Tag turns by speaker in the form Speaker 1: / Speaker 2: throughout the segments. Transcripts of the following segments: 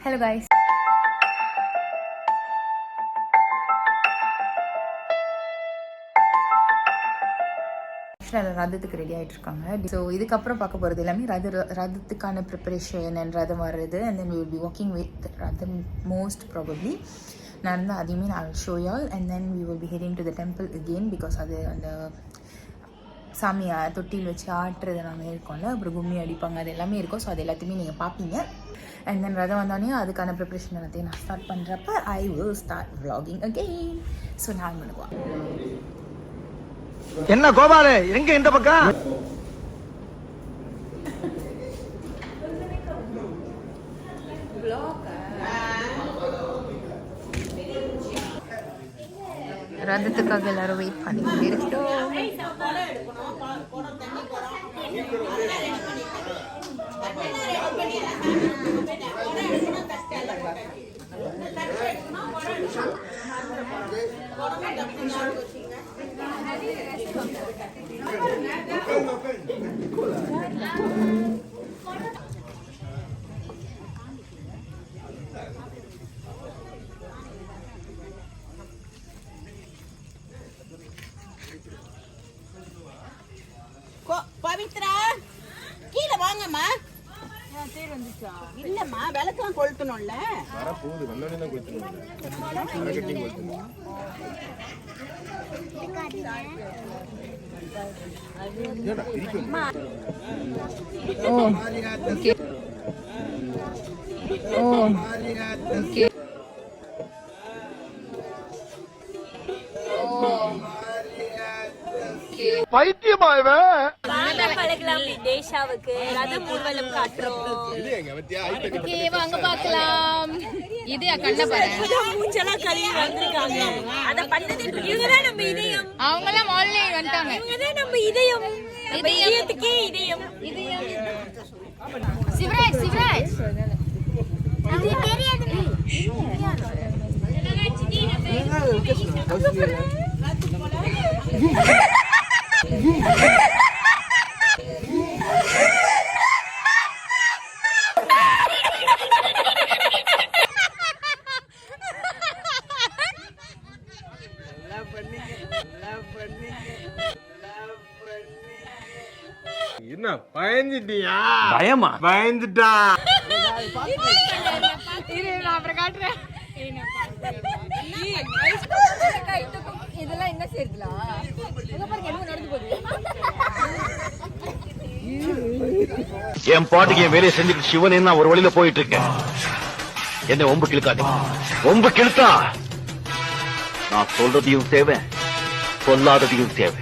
Speaker 1: Hello guys. ரதத்துக்கு ready ஆகிட்டு இருக்காங்க. So இதுக்கப்புறம் பார்க்க போகிறது எல்லாமே ரதத்துக்கான ப்ரிப்பரேஷன் அண்ட் ரதம் வர்றது and then we will be walking with rhythm most probably. நான் வந்து அதையுமே நான் ஷோ யால் and then we will be heading to the temple again because அது அந்த சாமியை தொட்டியில் வச்சு ஆட்டுறது நாங்கள் இருக்கோம்ல, அப்புறம் கும்மி அடிப்பாங்க, அது எல்லாமே இருக்கும். ஸோ அது எல்லாத்தையுமே நீங்கள் பார்ப்பீங்க. அண்ட் தென் ரதம் வந்தோடனே அதுக்கான ப்ரிப்ரேஷன் எல்லாத்தையும் நான் ஸ்டார்ட் பண்ணுறப்ப I will start vlogging again. So நான் பண்ணுவோம்.
Speaker 2: என்ன கோபாலு எங்க இந்த பக்கம்
Speaker 1: ரதத்துக்காக எல்லாரும் வெயிட் பண்ணிக்கிட்டு இருக்கோம்.
Speaker 3: பவித்ரா கீழே வாங்கம்மா. தேர் வந்துச்சா? இல்லம்மா, விளக்கெல்லாம் கொளுத்தணும்ல.
Speaker 4: வர போகுது, வந்தோடனே தான் கொளுத்தணும். கட்டிங் கொளுத்தணும்.
Speaker 1: ஓ ஓகே ஓ ஓகே
Speaker 2: பைத்தியமா இவன்
Speaker 5: பழகலாம் தேஷாவுக்கு ரதம் ஊர்வலம் காட்டுறோம்.
Speaker 1: வாங்க பார்க்கலாம். இது கண்ண பாரு,
Speaker 5: மூஞ்செல்லாம் கழுவி வந்திருக்காங்க. அத பண்ணது இவங்கதான் நம்ம இதயம்.
Speaker 1: அவங்க எல்லாம் ஆன்லைன் வந்துட்டாங்க.
Speaker 5: இவங்கதான் நம்ம இதயம், நம்ம இதயத்துக்கே இதயம்.
Speaker 1: சிவராஜ் சிவராஜ்
Speaker 5: அது தெரியாது.
Speaker 4: என்ன பயந்துட்டியா?
Speaker 2: பயமா?
Speaker 4: பயந்துட்டா.
Speaker 1: நான் அப்புறம் காட்டுறேன். இதெல்லாம் என்ன சேர்க்கலாம் நடந்து போகுது.
Speaker 2: என் பாட்டுக்கு என் வேலையை செஞ்சுட்டு சிவனே நான் ஒரு வழியில போயிட்டு இருக்கேன். என்ன ஒம்பு கிழக்காது. ஒம்பு கிழத்தா நான் சொல்றதையும் தேவை, சொல்லாததையும் தேவை.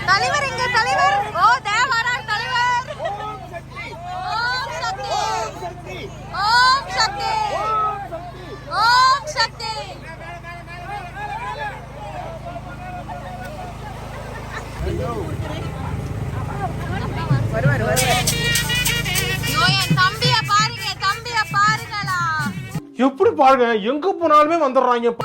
Speaker 5: தலைவர் எங்க தலைவர்? ஓ தேவரார் தலைவர். ஓம் சக்தி ஓம் சக்தி ஓம் சக்தி. தம்பிய பாருங்க, தம்பிய பாருங்களா.
Speaker 4: எப்படி பாருங்க, எங்க போனாலுமே வந்துடுறாங்க.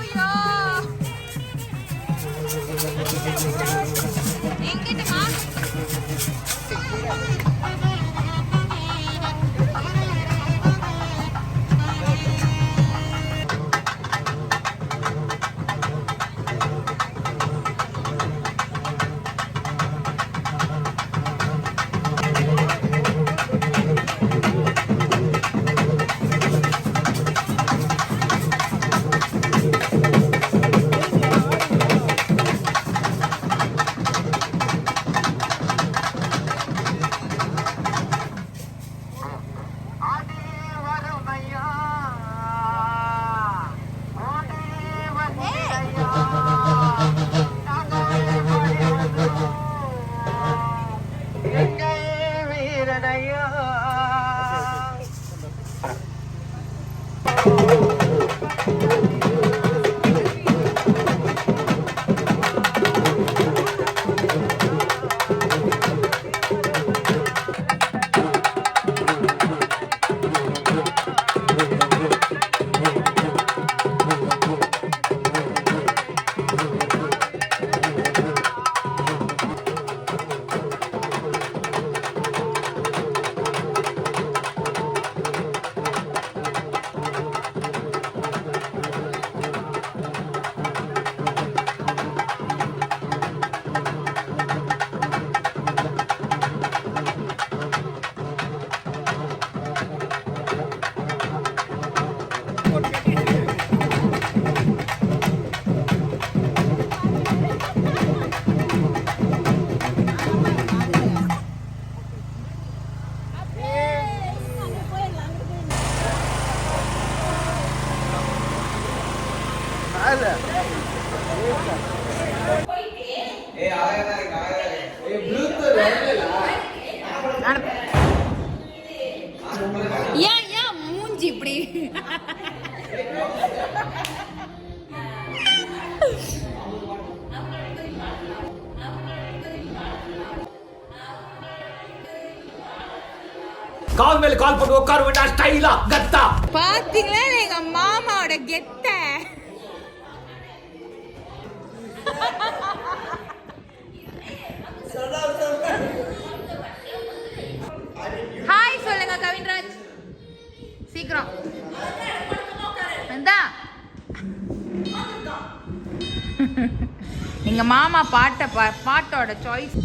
Speaker 6: கால் மேல கால் போட்டு உட்கார வேண்டாம் ஸ்டைலா கத்தா.
Speaker 1: பாத்தீங்களா எங்க மாமாவோட கெத்த. ஹாய் சொல்லுங்க கவின்ராஜ் சீக்கிரம் வந்தா. எங்க மாமா பாட்டோட சாய்ஸ்.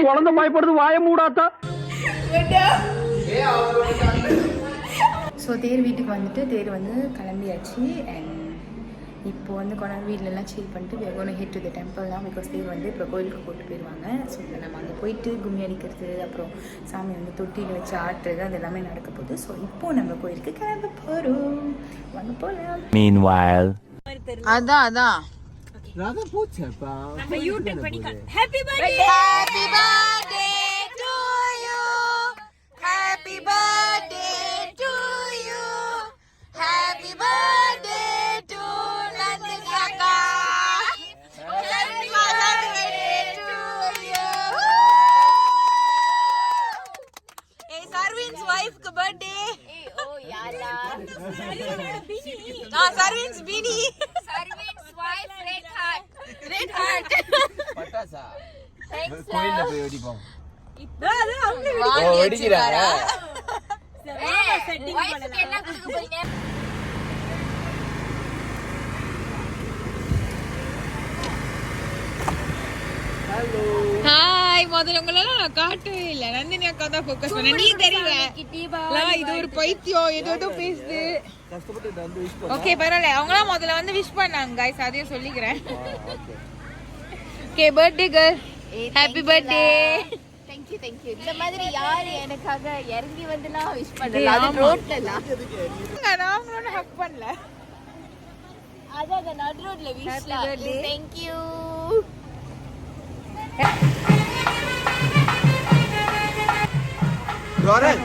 Speaker 2: குழந்தை பயப்படுது வாய மூடாத்தா.
Speaker 1: ஸோ தேர் வீட்டுக்கு வந்துட்டு தேர் வந்து கிளம்பியாச்சு. அண்ட் இப்போ வந்து கொஞ்ச நேரம் வீட்டிலலாம் சில் பண்ணிட்டு we are going to head to the temple now because தேர் வந்து இப்போ கோயிலுக்கு கூட்டு போயிடுவாங்க. ஸோ இப்போ நம்ம அங்கே போயிட்டு கும்மி அடிக்கிறது அப்புறம் சாமி வந்து தொட்டியில் வச்சு ஆட்டுறது அது எல்லாமே நடக்க போகுது. ஸோ இப்போது நம்ம கோயிலுக்கு கிளம்ப போகிறோம். வாங்க போகலாம்.
Speaker 2: Meanwhile.
Speaker 1: அதான்
Speaker 5: நம்ம யூடியூப் பண்ணிக்கலாம். Happy birthday
Speaker 1: Happy birthday to you. Happy birthday to you. Happy birthday to Nandini Akka. Happy birthday to you. Hey, Sarvin's wife ka birthday.
Speaker 5: Oh yalla.
Speaker 1: Sarvin's Bini.
Speaker 5: Sarvin's wife red heart.
Speaker 1: Red heart.
Speaker 6: பட்டாசா
Speaker 5: Thanks
Speaker 6: கோயில்ல
Speaker 5: love.
Speaker 6: போய் வெடிப்போம்.
Speaker 1: வாங்கி வச்சிருக்காரா?
Speaker 5: வயசுக்கு என்ன கொடுக்க போறீங்க?
Speaker 1: Hi முதல்ல உங்களெல்லாம் நான் காட்டவே இல்லை. நந்தினி அக்கா தான் ஃபோக்கஸ் பண்ண. நீ தெரியல இது ஒரு பைத்தியம் ஏதோ பேசுது. ஓகே பரவாயில்ல. அவங்களாம் முதல்ல வந்து விஷ் பண்ணாங்க கைஸ், அதையும் சொல்லிக்கிறேன். Okay birthday girl happy birthday.
Speaker 5: Thank you. இந்த மாதிரி யாரு எனக்காக இறங்கி வந்துலாம் விஷ் பண்ணல. அது ரோட்லலாம்.
Speaker 1: நாங்களோட ஹக் பண்ணல.
Speaker 5: அதான் நடு ரோட்ல விஷலாம். Thank you.
Speaker 6: ரோரன்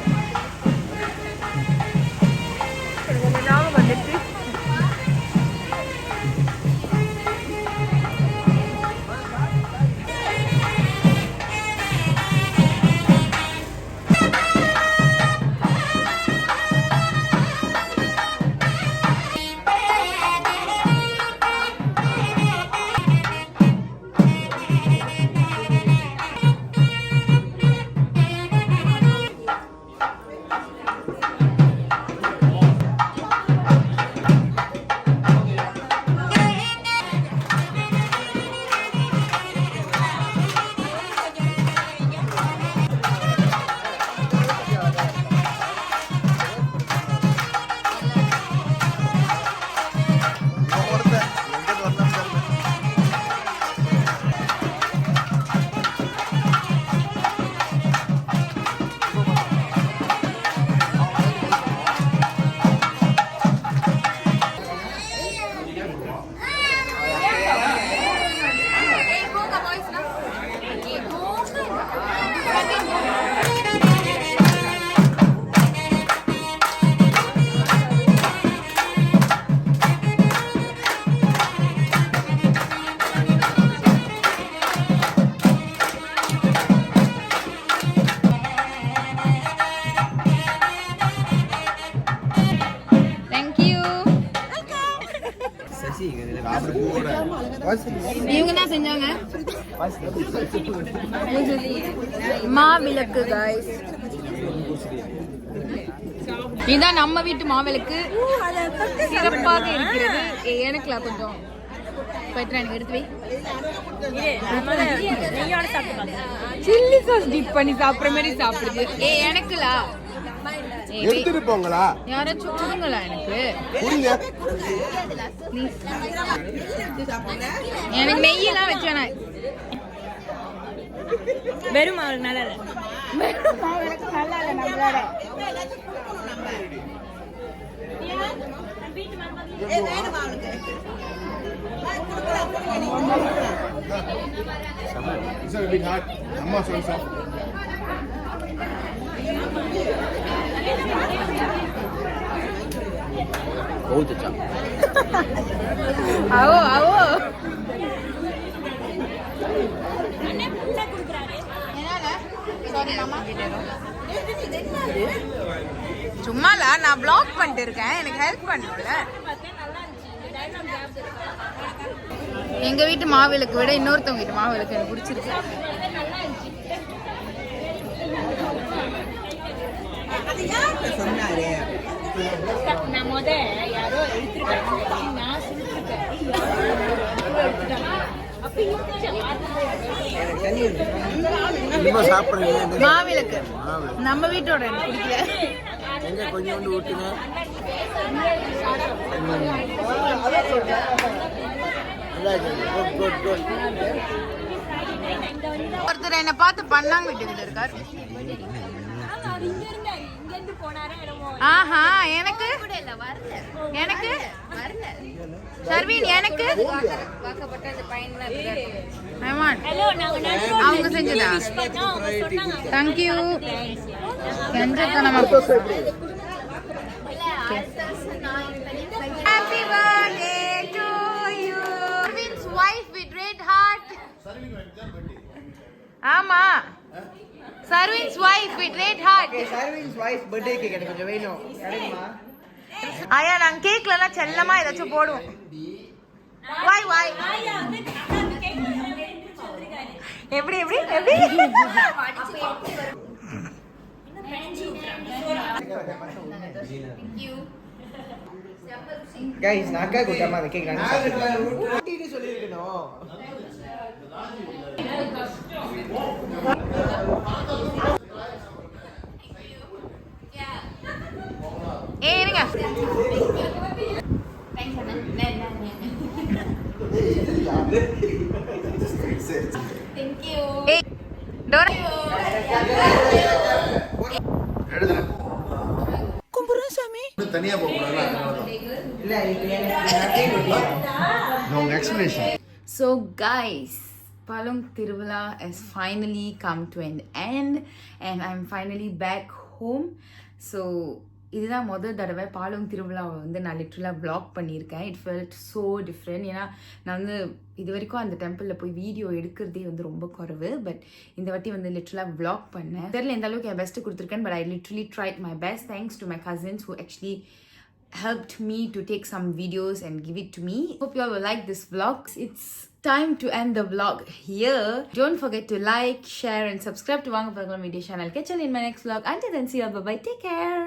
Speaker 1: இவங்க தான் செஞ்சாங்க மாவிளக்கு guys. இதான் நம்ம வீட்டு மாவிளக்கு சிறப்பாக இருக்கிறது. எனக்குலாம் கொஞ்சம் எனக்கு எடுத்து வை. சில்லி சாஸ் டிப் பண்ணி சாப்பிடுற மாதிரி சாப்பிடுது. எனக்குலா
Speaker 4: எடுத்துட்டு போங்களா?
Speaker 1: யாராச்சும் கொடுங்களா எனக்கு. எனக்கு நெய்யெல்லாம் வச்சேனா வெறும் மாவு நல்லா இல்ல. வெறும் மாவு எனக்கு நல்லா இல்ல. நம்மளோட
Speaker 4: அம்மா சொல்லுங்க.
Speaker 6: बहुत अच्छा
Speaker 1: ஆவோ ஆவோ சும்மால நான் பிளாக் பண்ணிட்டு இருக்கேன், எனக்கு ஹெல்ப் பண்ணல. எங்க வீட்டு மாவிளக்கு விட இன்னொருத்தவங்க வீட்டு மாவிளக்கு எனக்கு பிடிச்சிருக்கு.
Speaker 3: சொன்னாரு
Speaker 1: மாவிளக்கு நம்ம வீட்டோட எனக்கு பிடிக்கல.
Speaker 4: கொஞ்சோண்டு ஊட்டுங்க.
Speaker 1: ஒருத்தர் என்ன பார்த்து பண்ணாங்க வீட்டுக்கிட்ட இருக்காரு. ஆஹா எனக்கு எனக்கு சர்வீன் எனக்கு அவங்க செஞ்சதா? Thank you. Happy birthday to you. Sarvin's wife with red heart. ஆமா, Sarvin's wife with red heart.
Speaker 6: Service voice birthday cake எனக்கு கொஞ்சம் வேணும். கிடைக்குமா?
Speaker 1: ஆயா நாங்க கேக்ல எல்லாம் செல்லமா ஏதாச்சும் போடுவோம். வாய் வாய் எப்படி எப்படி எப்படி
Speaker 6: கைஸ் நாக்கா குட்டமா அந்த கேக் நான் ஊட்டிட்டு சொல்லிருக்கணும்.
Speaker 1: ஏய் இருங்க. ஏய் டோரா
Speaker 4: தனியா போகக்கூடாது.
Speaker 6: இல்ல இது
Speaker 4: உங்க explanation.
Speaker 1: So guys, Palong Tiruvalla has finally come to an end and I'm finally back home. So இதுதான் முதல் தடவை பாலும் திருவிழாவை வந்து நான் லிட்ரலாக வ்ளாக் பண்ணியிருக்கேன். It felt so different. ஏன்னா நான் வந்து இது வரைக்கும் அந்த டெம்பிளில் போய் வீடியோ எடுக்கிறதே வந்து ரொம்ப குறைவு. பட் இந்த வாட்டி வந்து லிட்ரலாக வ்ளாக் பண்ணேன். தெரியல எந்த அளவுக்கு என் பெஸ்ட்டு கொடுத்துருக்கேன். But I literally tried my best. Thanks to my cousins who actually helped me to take some videos and give it to me. Hope you all will like this vlog. It's time to end the vlog here. Don't forget to like, share and subscribe to Vanga Pagalam Media channel. Catch you in my next vlog. Until then, see you all. Bye bye. Take care.